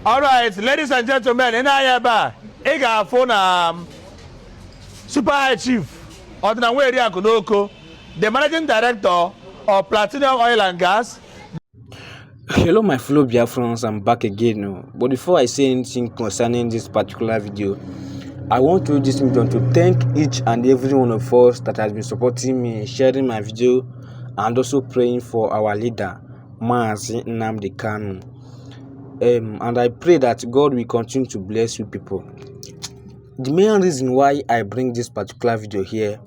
All right, ladies and gentlemen, in Ayaba, I got phone Super High Chief Odinanweri Akunoko, the Managing Director of Platinum Oil and Gas. Hello my fellow Biafrans, I'm back again. But before I say anything concerning this particular video, I want to use this medium to thank each and every one of us that has been supporting me, sharing my video, and also praying for our leader, Mazi Nnamdi Kanu. And I pray that God will continue to bless you people. The main reason why I bring this particular video here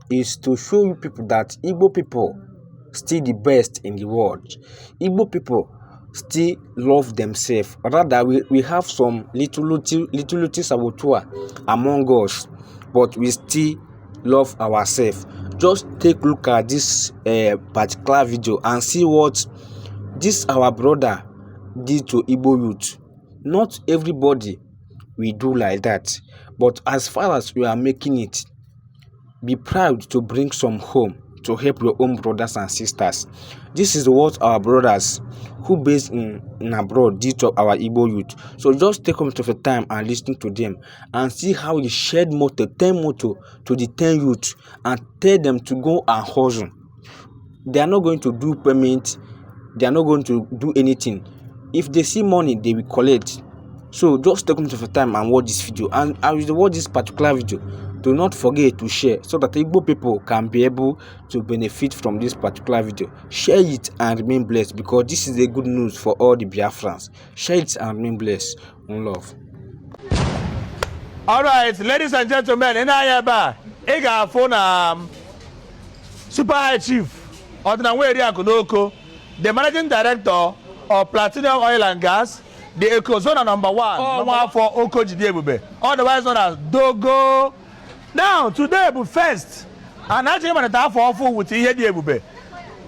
is to show you people that Igbo people still the best in the world. Igbo people still love themselves. Rather, we have some little saboteur among us, but we still love ourselves. Just take a look at this particular video and see what this our brother did to Igbo youth. Not everybody we do like that, but as far as we are making it, be proud to bring some home to help your own brothers and sisters. This is what our brothers who based in abroad did to our Igbo youth. So just take a bit of time and listen to them and see how they shared motto, 10 motto to the 10 youth and tell them to go and hustle. They are not going to do payment. They are not going to do anything. If they see money, they will collect. So just take a bit of time and watch this video. And as you watch this particular video, do not forget to share so that Igbo people can be able to benefit from this particular video. Share it and remain blessed, because this is a good news for all the Biafrans. Share it and remain blessed. One love. All right, ladies and gentlemen, in Ayaba, I got phone Super High Chief Odinanweri Akunoko, the Managing Director of Platinum Oil and Gas, the Ecozona #1, for Okojidebube, otherwise known as Dogo. Now, today we first, and actually I'm going to for with Ebube.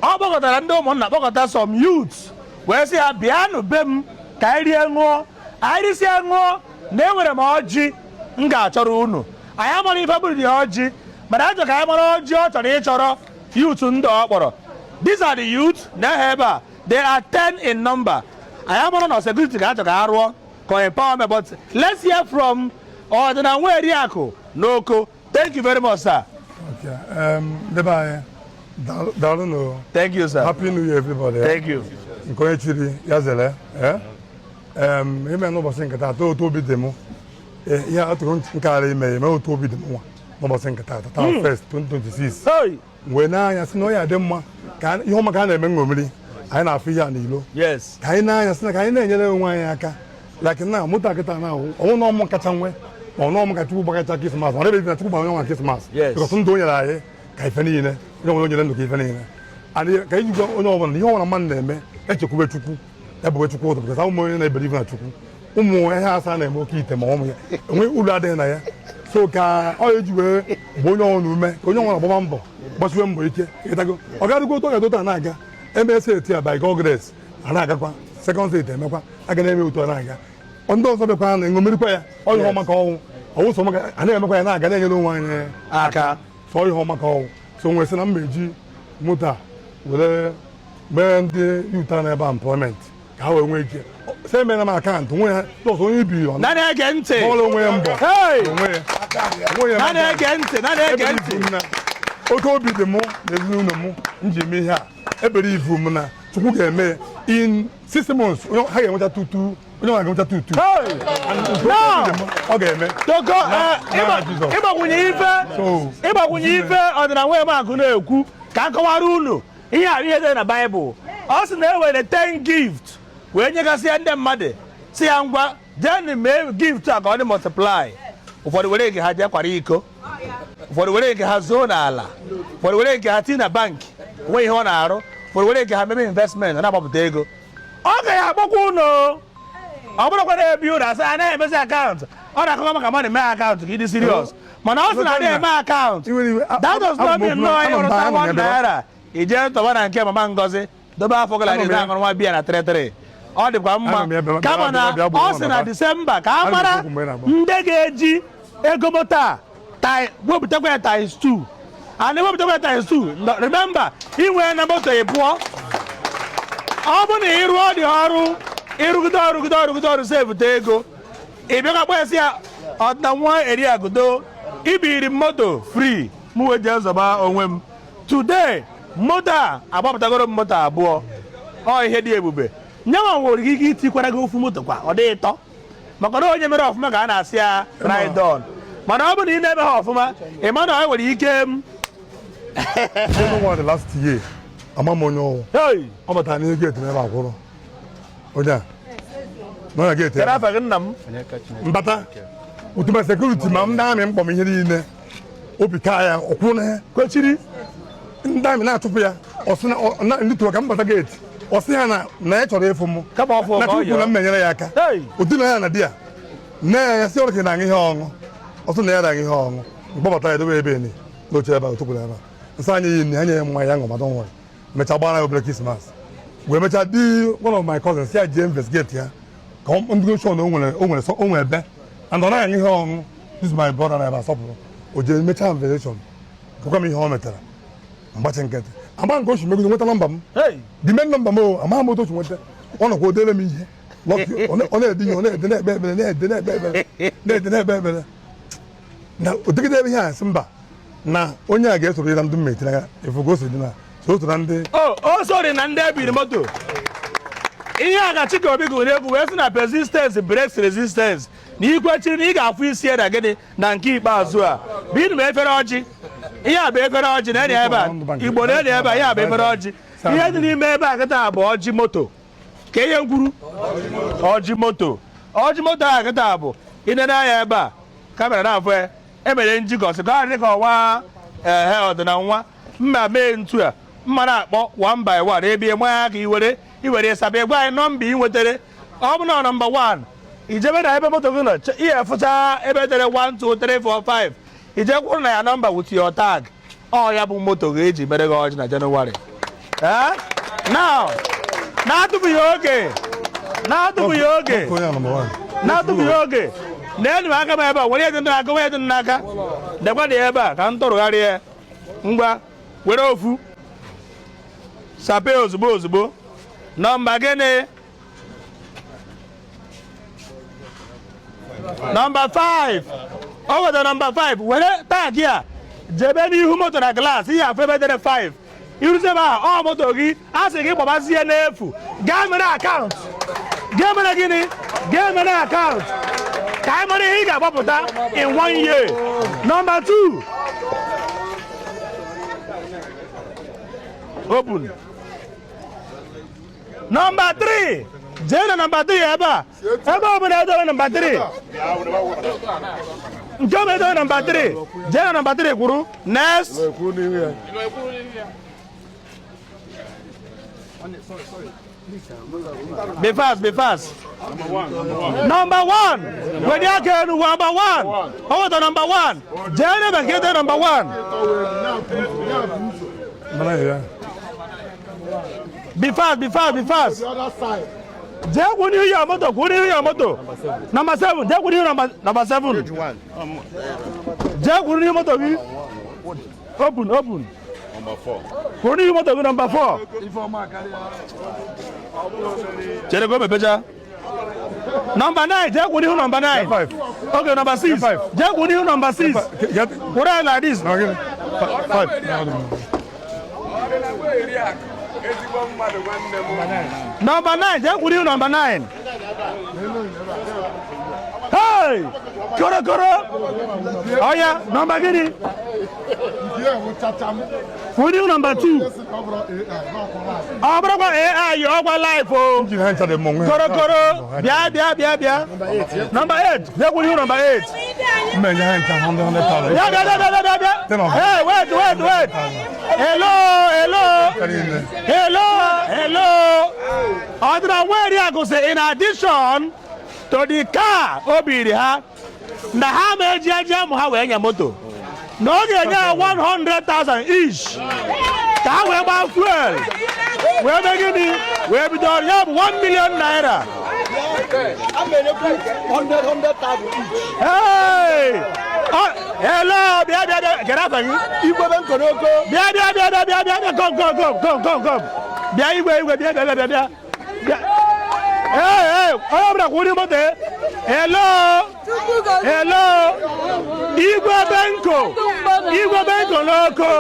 I'm going to some youths where say Biano Bem, Kairiango, Irisiango, Never Moji, Nga Choruno. I am only able to Oji, but I took Oji youth undo. These are the youths, they are 10 in number. I am on a security guard to Garwa, empowerment, but let's hear from Odinanweri Akunoko. Thank you very much, sir. Okay. Thank you, sir. Happy New Year, everybody. Thank you. Nkoyechiri yazele. Ime no bosin kata to bi demo. Ya atun nkare ime me to bi demo. No bosin kata ta first 2026. Hey. We na anya sino ya demma. Ka ihe maka na eme ngomiri. Anyị na afi ya n'ilo. Yes. Ka anyị na anya sino ka anyị na-enyere onwe anyị aka. Like na muta kata na ọwụ na ọmụ kacha nwe. Oh no, I'm going to go to Christmas. I'm going to go to Christmas. Yes. Because some don't lie. Kaifani ne. You don't know Kaifani ne. And can you go on? You want a man name? Let you go to Chuku. Ebo Chuku because how many I believe in Chuku. Umu has an emo kite mo. We ula de na. So ka all you bono nume. Onyo wana bombo. But we mbo ike. Itago. Oga go to ga to anaga. MSA tia by God grace. Anaga kwa. Second state emekwa. Aga na eme uto anaga. Ondo so be kwa ngomiri kwa ya. All you maka o. Owo so maka ana emekwa ya na aga na enye no wan aka. So you maka o. So we say na meji muta. Wele men the youth na eba employment. Ka we nwe ike. Say me na my account nwe so so bi on. Na na ege ntị. All nwe mbo. Hey. Nwe. Na na ege ntị, na na ege ntị. Oto bi de mo, de nu no mo. Njimi ha. Ebere ivu mu na. Chukwu ga-eme in 6 months. Ha ga-enweta tutu. Onye wa ga-enweta tutu. Hey. Ọ ga-eme. Dogo ịgbakwunye ife Odinanweri Akunoko ka akọwara unu ihe ihe dị na Bible. Ọ sị na ewere 10 gift wee nyegasị ndị mmadụ si ya ngwa jee mee gift a ka ọ dị multiply. Ụfọdụ were nke ha jee kwara iko, ụfọdụ were nke ha zoo n'ala, ụfọdụ were nke ha tii na bank nwe ihe ọ na-arụ, ụfọdụ were nke ha mebe investment na-agbapụta ego. Ọ ga-agbakwa unu. Ọ bụrụ kwara ebi ụra asị anaghị emezi akaụntụ. Ọ na-akọwa maka mmadụ mee akaụntụ ka ịdị serious. Mana ọ sị na adịghị eme akaụntụ. That does not mean no anyị rụta 1 naira. Ije ntọba na nke Mama Ngozi dobe afọ gala dị na-aṅụrụ nwa biya na 33. Ọ dịkwa mma. Kama na ọ sị na Disemba ka a mara ndị ga-eji ego moto wepụtakwa ya times 2. And wepụtakwa ya times 2. Remember, inwe na moto ịbụọ. Ọ bụ na ịrụọ dị ọrụ ịrụgide ọrụ sevụta ego ị bịa kpọsị ya ọdịna nwa eri agụdo ibiri moto free mụ wee jee zọba onwe m today moto a agbapụtagoro m moto abụọ ọ ihe dị ebube nyanwa nwere ike itikwara gị ofu moto kwa ọ dị ịtọ maka na onye mere ọfụma ka a na-asị ya ride on mana ọ bụ na ị na-eme ha ọfụma ị ma na ọ nwere ike the last year ama m onye ọwụ ọ batara n'ihe geeti n'ebe akwụrụ onye a n'ọnya geeti kedu afa gị nna m mbata utuma sekuriti ma ndị amị mkpọm ihe niile obi ka ya ọkwụrụ na kwechiri ndị amị na-achụpụ ya ndị tụrụ ka mbata geeti ọ sị ha na ya chọrọ ịfụ m na chukwu na m menyere ya aka otu na ya na di ya nne ya si ọrụ ka ị na-aṅụ ihe ọṅụ ọsọ na ya na-aṅụ ihe ọṅụ mgbabata ya dobe ebe ni n'oche ebe a otukwuru ebe a nsọ anya iyi ha nye ya mmanya ya ṅụmadụ nwere mechaa gbara ya obere krismas wee mechaa di one of my cousins ya jee investigate ya ka ndị shon o nwere ebe and ọ naghị aṅụ ihe ọṅụ this my brother na ebe asọpụrụ o jee mechaa investigation gụkwa m ihe ọ metara mgbachi nkịtị ama nke ochi megide nweta nọmba m di men nọmba m o amaghị m otu ochi nweta ọ nọkwa odele m ihe ọ na-edinye ọ na-ede na-ekpe ekpere na-ede na-ekpe ekpere na-ede na-ekpe ekpere na odegide ebe ihe a sị mba na onye a ga-esoro ịra ndị mmeti na efugo si dị na so na ndị o sori na ndị ebiri moto ihe a ga Chike Obi gụrụ egwu wee sị na persistence breaks resistance na ikwechiri na ị ga-afụ isi eda gịnị na nke ikpeazụ a bụ ịnụ m efere ọjị ihe a bụ efere ọjị na-edi ebe a Igbo na-edi ebe a ihe a bụ efere ọjị ihe dị n'ime ebe a kịta bụ ọjị moto ka ihe ngwuru ọjị moto a kịta bụ ịnene anya ebe a kamera na-afụ ya emere njikọsị ka ọ dị ka ọnwa ọdịna nwa mma mee ntu a mma na-akpọ 1 by 1 ebe mmanya aka iwere saba gwa anyị nọmba ị nwetara ọ bụ na nọmba 1 ijebe na ebe moto gị nọ ihe fụcha ebe tere 1 2 3 4 5 ije kwụrụ na ya nọmba with your tag ọ ya bụ moto ga-eji mere gị ọjị na Jenụwarị now na-atụfughị oge na-enu aka m ebe a were dị n'aka wee dị n'aka dekwa dị ebe a ka m tụrụgharịa ngwa were ofu sape ozugbo nọmba gịnị nọmba 5 ọ wetara nọmba 5 were taagị a jebe n'ihu moto na glaasị ihe afọ ebe dere 5 iruzebe ahụ ọ moto gị a sị gị gbabazie n'efu gaa mere akaụntụ gaa mere gịnị gaa mere akaụntụ ka anyị mara ihe ị ga-agbapụta in 1 year. Nọmba 2 open. Nọmba 3 jee na nọmba 3 ebe a ebe ọ bụla edobe nọmba 3 nke ọ bụ edobe nọmba 3 jee na nọmba 3 kwuru next. Be fast. Number 1. When you get number 1. Over the number 1. Jenny get the number 1. Be fast. The other side. Jack, when you hear your motor, Number 7. Jack, when you number 7. Jack, when you motor, open. Number 4. When you motor, number 4. Jenny, go better. Number 9. Jack, when you number 9. 5. Okay, number 6. 5. Jack, when you number 6. What are like this? 5. Number 9. Jack, when you number 9. Hey! Koro. Oh yeah, number gini. When you number 2. Oh, bro, AI, you are life, oh. Koro. Bia. Number 8. Jack, when you number 8. Hey, wait. Hello. I go say in addition to the car obiri ha na ha meji aja mu ha we nya moto na o ga-enya 100,000 each ka ha wee gba fuel wee be gini wee bido ya bụ 1 million naira. Hey! Hello, bia. Get up and Igbo Billionaire. Bia. Come. Bia Igwe. Hey, ọbụla kwụrụ moto. Hello. Igwe Benko n'oko.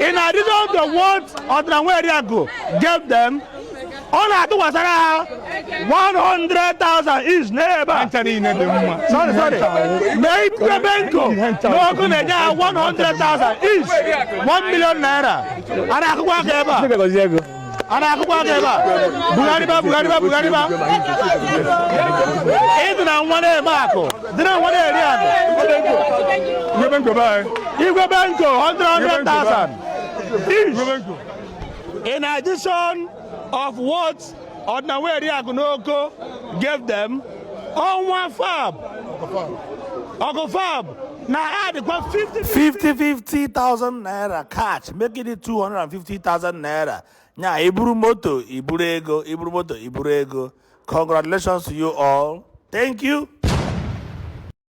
In addition to what Ọdịnanweriakụ gave them, ọ na-atụkwasara ha 100,000 each n'ebe a. Sorry. Igwe Benko n'oko na-enye ha 100,000 each, 1 million naira. A na-akụkwa aka ebe a. Bugariba. Ịdị na nwa na-eme akụ. Dị na nwa na-eri akụ. Igwe Benko 100,000 each. In addition of what Ọdịnanweriakụ n'oko gave them, ọnwa fab. Ọgụ fab. Now add 50,000 naira cash, making it 250,000 naira. Nya iburu moto, iburu ego. Congratulations to you all. Thank you.